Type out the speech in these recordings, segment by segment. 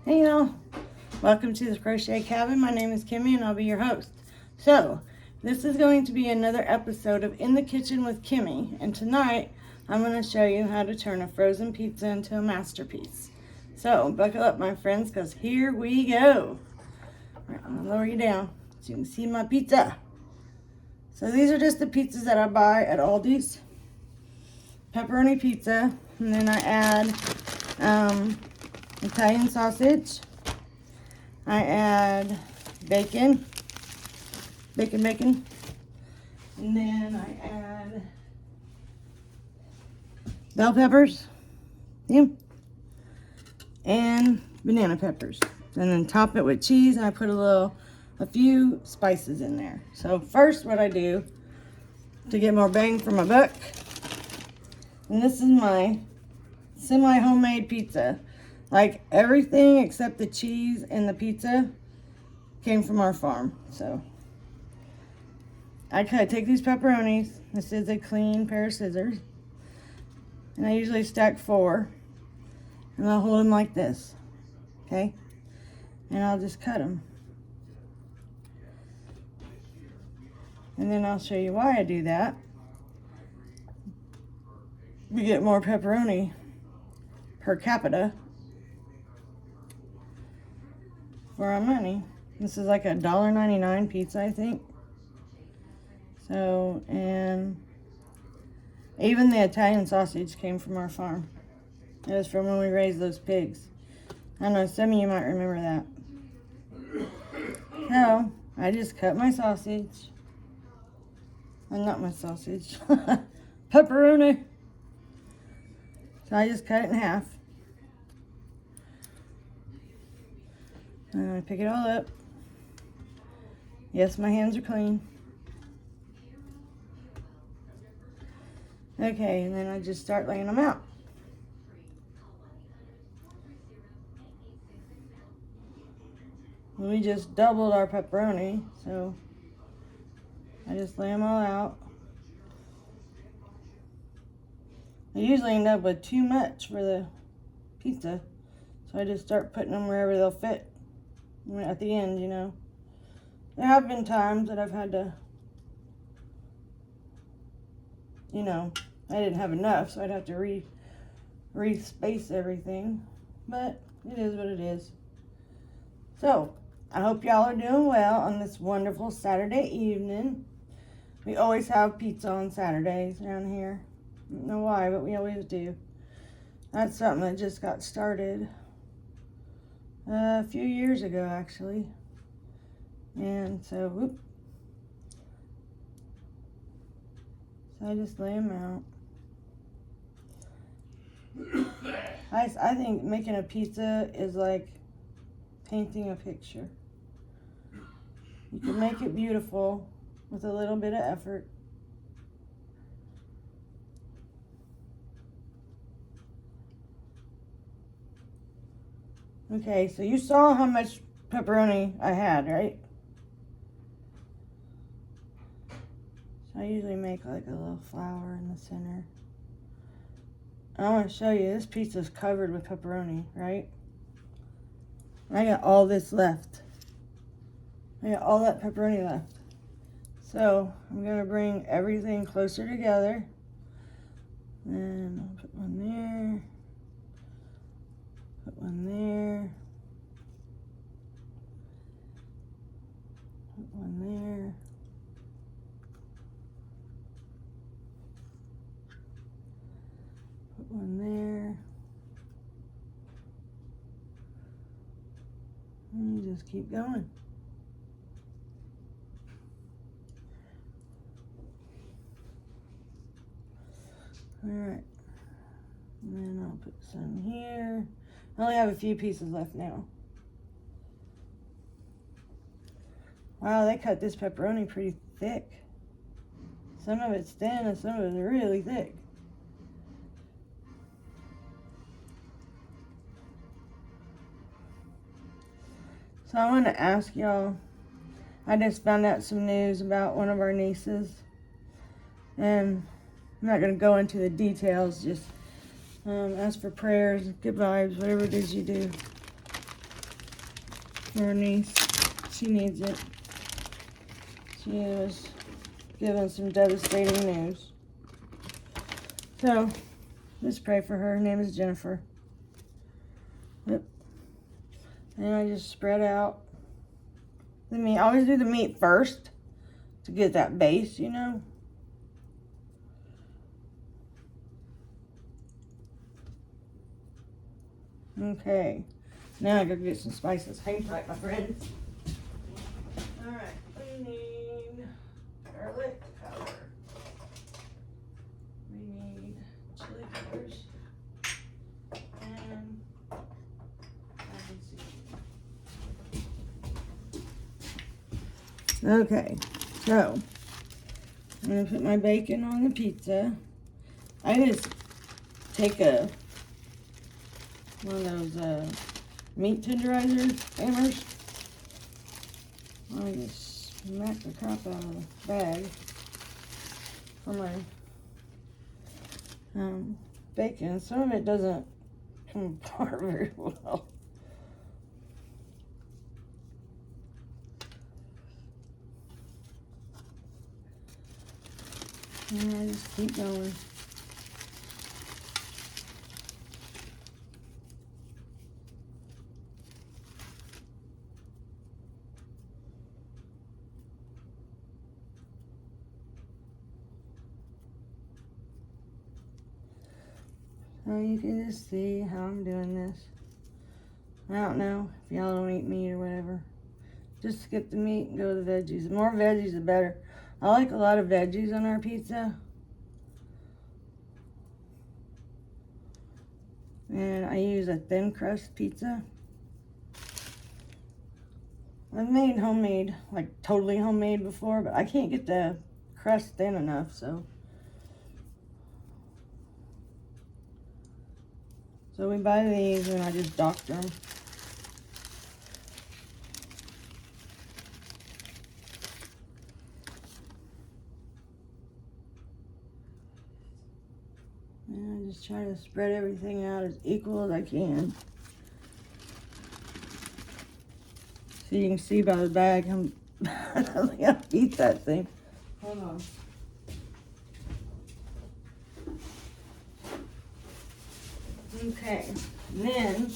Hey y'all, welcome to the Crochet Cabin. My name is Kimmie and I'll be your host. So, this is going to be another episode of In the Kitchen with Kimmie, and tonight I'm going to show you how to turn a frozen pizza into a masterpiece. So, buckle up my friends, because here we go. All right, I'm going to lower you down so you can see my pizza. So these are just the pizzas that I buy at Aldi's. Pepperoni pizza, and then I add Italian sausage. I add bacon, and then I add bell peppers, and banana peppers, and then top it with cheese. And I put a few spices in there. So first, what I do to get more bang for my buck, and this is my semi-homemade pizza. Like, everything except the cheese and the pizza came from our farm. So I take these pepperonis. This is a clean pair of scissors, and I usually stack 4, and I'll hold them like this, okay? And I'll just cut them. And then I'll show you why I do that. We get more pepperoni per capita for our money. This is like a $1.99 pizza, I think. So, and even the Italian sausage came from our farm. It was from when we raised those pigs. I know some of you might remember that. So, I just cut my sausage. Well, not my sausage. Pepperoni. So I just cut it in half. And I pick it all up. Yes, my hands are clean. Okay, and then I just start laying them out. We just doubled our pepperoni, so I just lay them all out. I usually end up with too much for the pizza, so I just start putting them wherever they'll fit at the end, you know. There have been times that I've had to, you know, I didn't have enough, so I'd have to re-space everything, but it is what it is. So, I hope y'all are doing well on this wonderful Saturday evening. We always have pizza on Saturdays around here. I don't know why, but we always do. That's something that just got started a few years ago, actually. And so, so I just lay them out. I think making a pizza is like painting a picture. You can make it beautiful with a little bit of effort. Okay, so you saw how much pepperoni I had, right? So I usually make like a little flower in the center. I want to show you, this pizza's covered with pepperoni, right? I got all this left. I got all that pepperoni left. So I'm going to bring everything closer together. And I'll put one there. Put one there. Put one there. Put one there. And you just keep going. Alright. And then I'll put some here. I only have a few pieces left now. Wow, they cut this pepperoni pretty thick. Some of it's thin and some of it's really thick. So I want to ask y'all, I just found out some news about one of our nieces. And I'm not going to go into the details, just ask for prayers, good vibes, whatever it is you do. for our niece. She needs it. She was given some devastating news. So, just pray for her. Her name is Jennifer. Yep. And I just spread out the meat. I always do the meat first to get that base, you know. Okay. Now I gotta get some spices. Hang tight, my friends. Alright, we need garlic powder. We need chili peppers. And onion seasoning. Okay, so I'm gonna put my bacon on the pizza. I just take one of those meat tenderizer hammers. I just smack the crap out of the bag for my bacon. Some of it doesn't come apart very well. And I just keep going. So you can just see how I'm doing this. I don't know if y'all don't eat meat or whatever. Just skip the meat and go to the veggies. The more veggies, the better. I like a lot of veggies on our pizza. And I use a thin crust pizza. I've made homemade, like totally homemade before, but I can't get the crust thin enough, so. So we buy these and I just doctor them. And I just try to spread everything out as equal as I can. So you can see by the bag, I don't think I eat that thing. Hold on. Okay, and then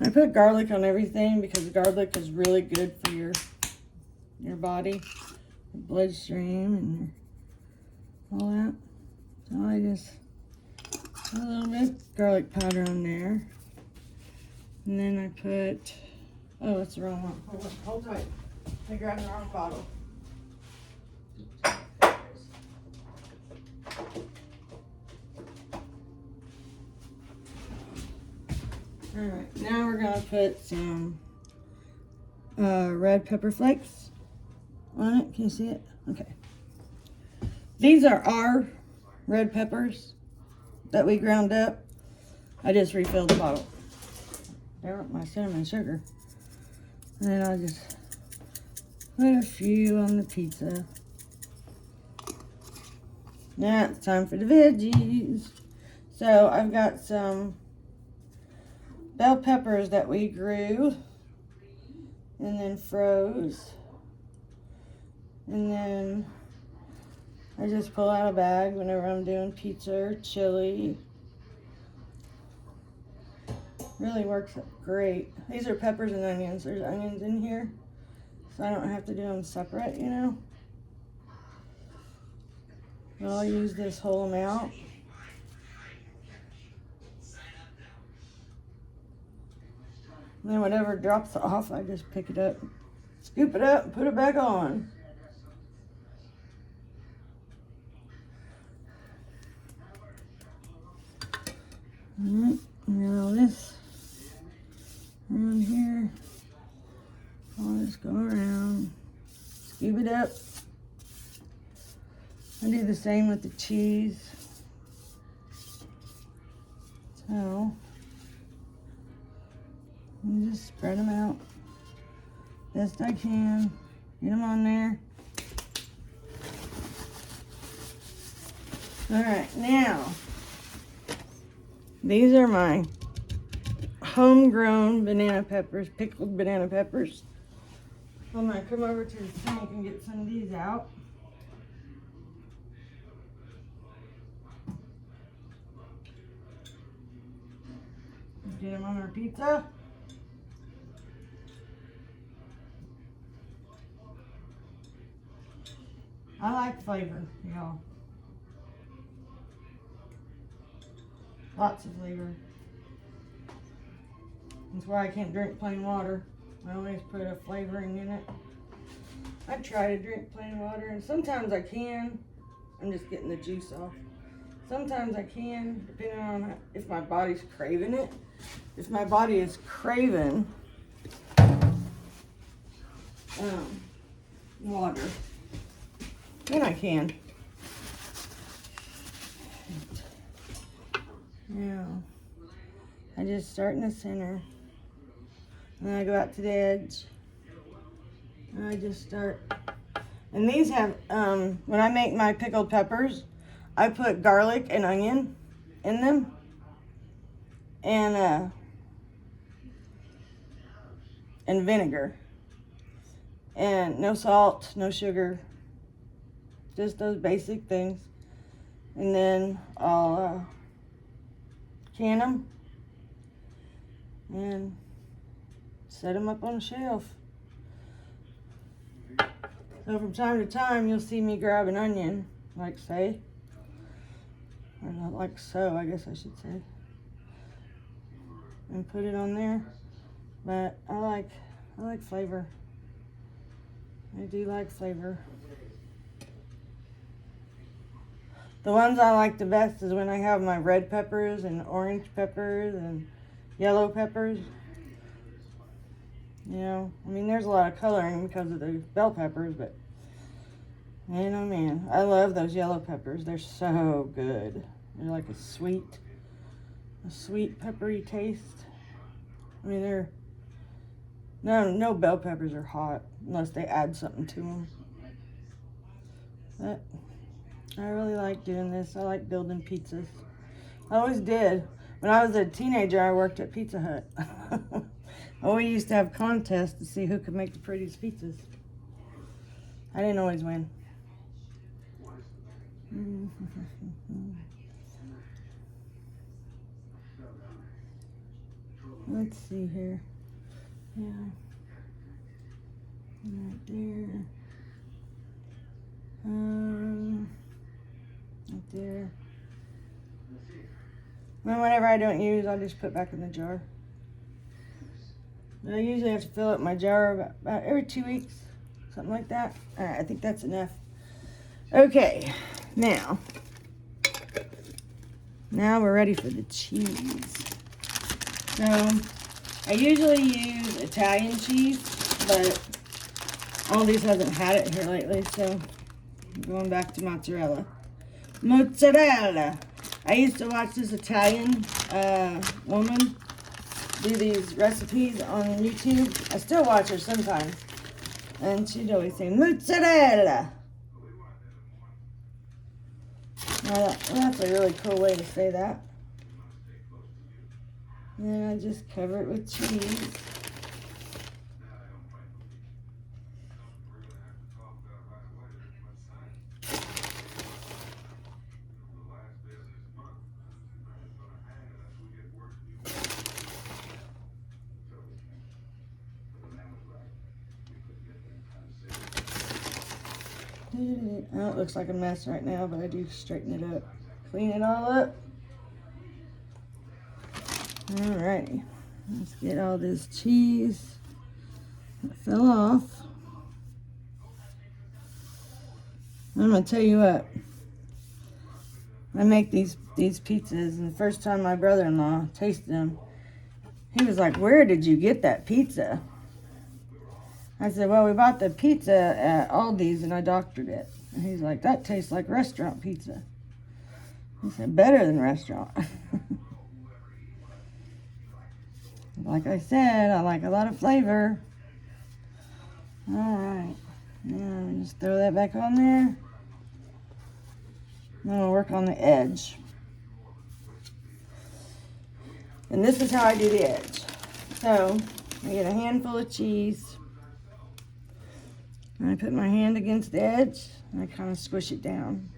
I put garlic on everything because garlic is really good for your body, your bloodstream, and all that. So I just put a little bit of garlic powder on there, and then I put, oh, it's the wrong one. Hold tight. I grabbed the wrong bottle. Alright, now we're going to put some red pepper flakes on it. Can you see it? Okay. These are our red peppers that we ground up. I just refilled the bottle. There went my cinnamon sugar. And then I'll just put a few on the pizza. Now it's time for the veggies. So I've got some bell peppers that we grew and then froze, and then I just pull out a bag whenever I'm doing pizza or chili. Really works great. These are peppers and onions. There's onions in here, so I don't have to do them separate, you know. But I'll use this whole amount. And then whatever drops off, I just pick it up, scoop it up, and put it back on. Alright, and all this around here. I'll just go around, scoop it up. I do the same with the cheese. So and just spread them out best I can. Get them on there. All right, now these are my homegrown banana peppers, pickled banana peppers. I'm gonna come over to the sink and get some of these out. Get them on our pizza. I like flavor, y'all. Lots of flavor. That's why I can't drink plain water. I always put a flavoring in it. I try to drink plain water, and sometimes I can. I'm just getting the juice off. Sometimes I can, depending on if my body's craving it. If my body is craving water, then I can. Now, I just start in the center. And then I go out to the edge. And I just start. And these have, when I make my pickled peppers, I put garlic and onion in them. And vinegar. And no salt, no sugar. Just those basic things. And then I'll can them. And set them up on a shelf. So from time to time, you'll see me grab an onion, like say, or not like so, I guess I should say, and put it on there. But I like flavor. I do like flavor. The ones I like the best is when I have my red peppers and orange peppers and yellow peppers. You know, I mean, there's a lot of coloring because of the bell peppers, but man, oh man, I love those yellow peppers. They're so good. They're like a sweet peppery taste. I mean, they're, no bell peppers are hot unless they add something to them. But I really like doing this. I like building pizzas. I always did. When I was a teenager, I worked at Pizza Hut. We used to have contests to see who could make the prettiest pizzas. I didn't always win. Let's see here. Yeah. Right there. Right there. And whatever I don't use, I'll just put back in the jar. I usually have to fill up my jar about every 2 weeks, something like that. All right, I think that's enough. Okay, now we're ready for the cheese. So I usually use Italian cheese, but Aldi's hasn't had it here lately, so I'm going back to mozzarella. Mozzarella. I used to watch this Italian woman do these recipes on YouTube. I still watch her sometimes. And she'd always say, mozzarella. Well, that's a really cool way to say that. And then I just cover it with cheese. Oh, it looks like a mess right now, but I do straighten it up. Clean it all up. Alrighty. Let's get all this cheese that fell off. I'm going to tell you what. I make these pizzas, and the first time my brother-in-law tasted them, he was like, "Where did you get that pizza?" I said, "Well, we bought the pizza at Aldi's and I doctored it." And he's like, "That tastes like restaurant pizza." He said, "Better than restaurant." Like I said, I like a lot of flavor. Alright. Now just throw that back on there. I'm going to work on the edge. And this is how I do the edge. So I get a handful of cheese. And I put my hand against the edge and I kind of squish it down.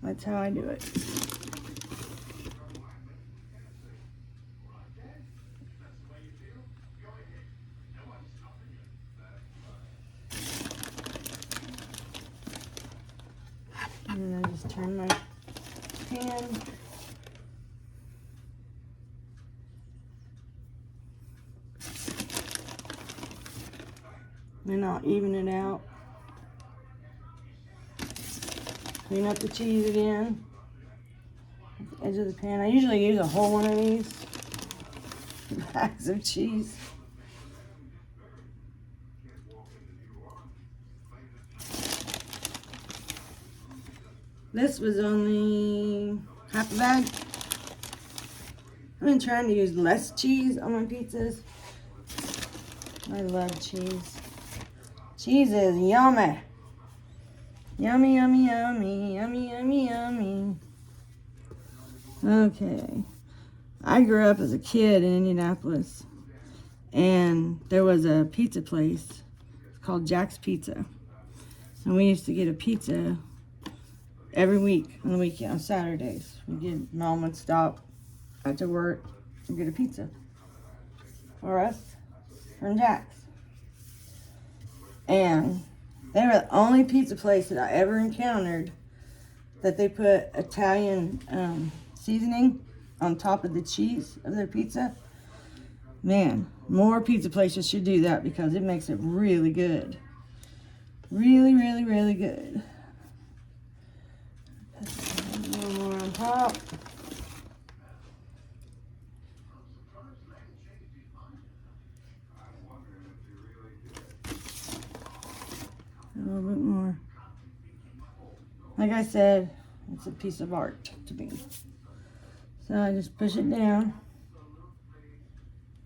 That's how I do it. And then I just turn my pan. And I'll even it out. Clean up the cheese again. At the edge of the pan. I usually use a whole one of these bags of cheese. This was only half a bag. I've been trying to use less cheese on my pizzas. I love cheese. Cheese is yummy. Yummy, yummy, yummy, yummy, yummy, yummy. Okay. I grew up as a kid in Indianapolis, and there was a pizza place called Jack's Pizza. And we used to get a pizza every week on the weekend, on Saturdays. Mom would stop after work and get a pizza for us from Jack's. And they were the only pizza place that I ever encountered that they put Italian seasoning on top of the cheese of their pizza. Man, more pizza places should do that because it makes it really good. Really, really, really good. A little more on top. A little bit more. Like I said, it's a piece of art to me. So I just push it down.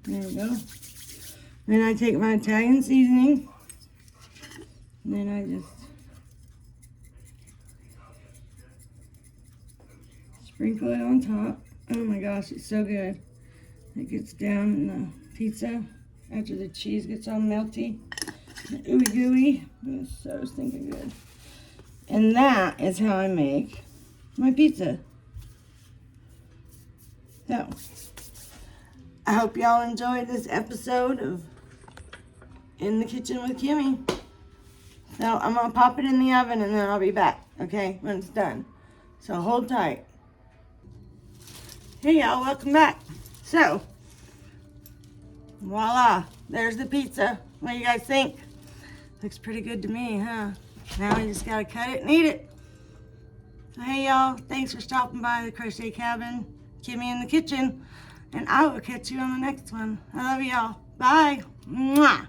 There we go. Then I take my Italian seasoning. And then I just sprinkle it on top. Oh my gosh, it's so good. It gets down in the pizza after the cheese gets all melty. Ooey gooey. It's so stinking good. And that is how I make my pizza. So, I hope y'all enjoyed this episode of In the Kitchen with Kimmie. So, I'm going to pop it in the oven and then I'll be back, okay, when it's done. So, hold tight. Hey y'all, welcome back. So, voila, there's the pizza. What do you guys think? Looks pretty good to me, huh? Now we just gotta cut it and eat it. So hey y'all, thanks for stopping by the Crochet Cabin, Kimmie in the Kitchen, and I will catch you on the next one. I love y'all. Bye. Mwah.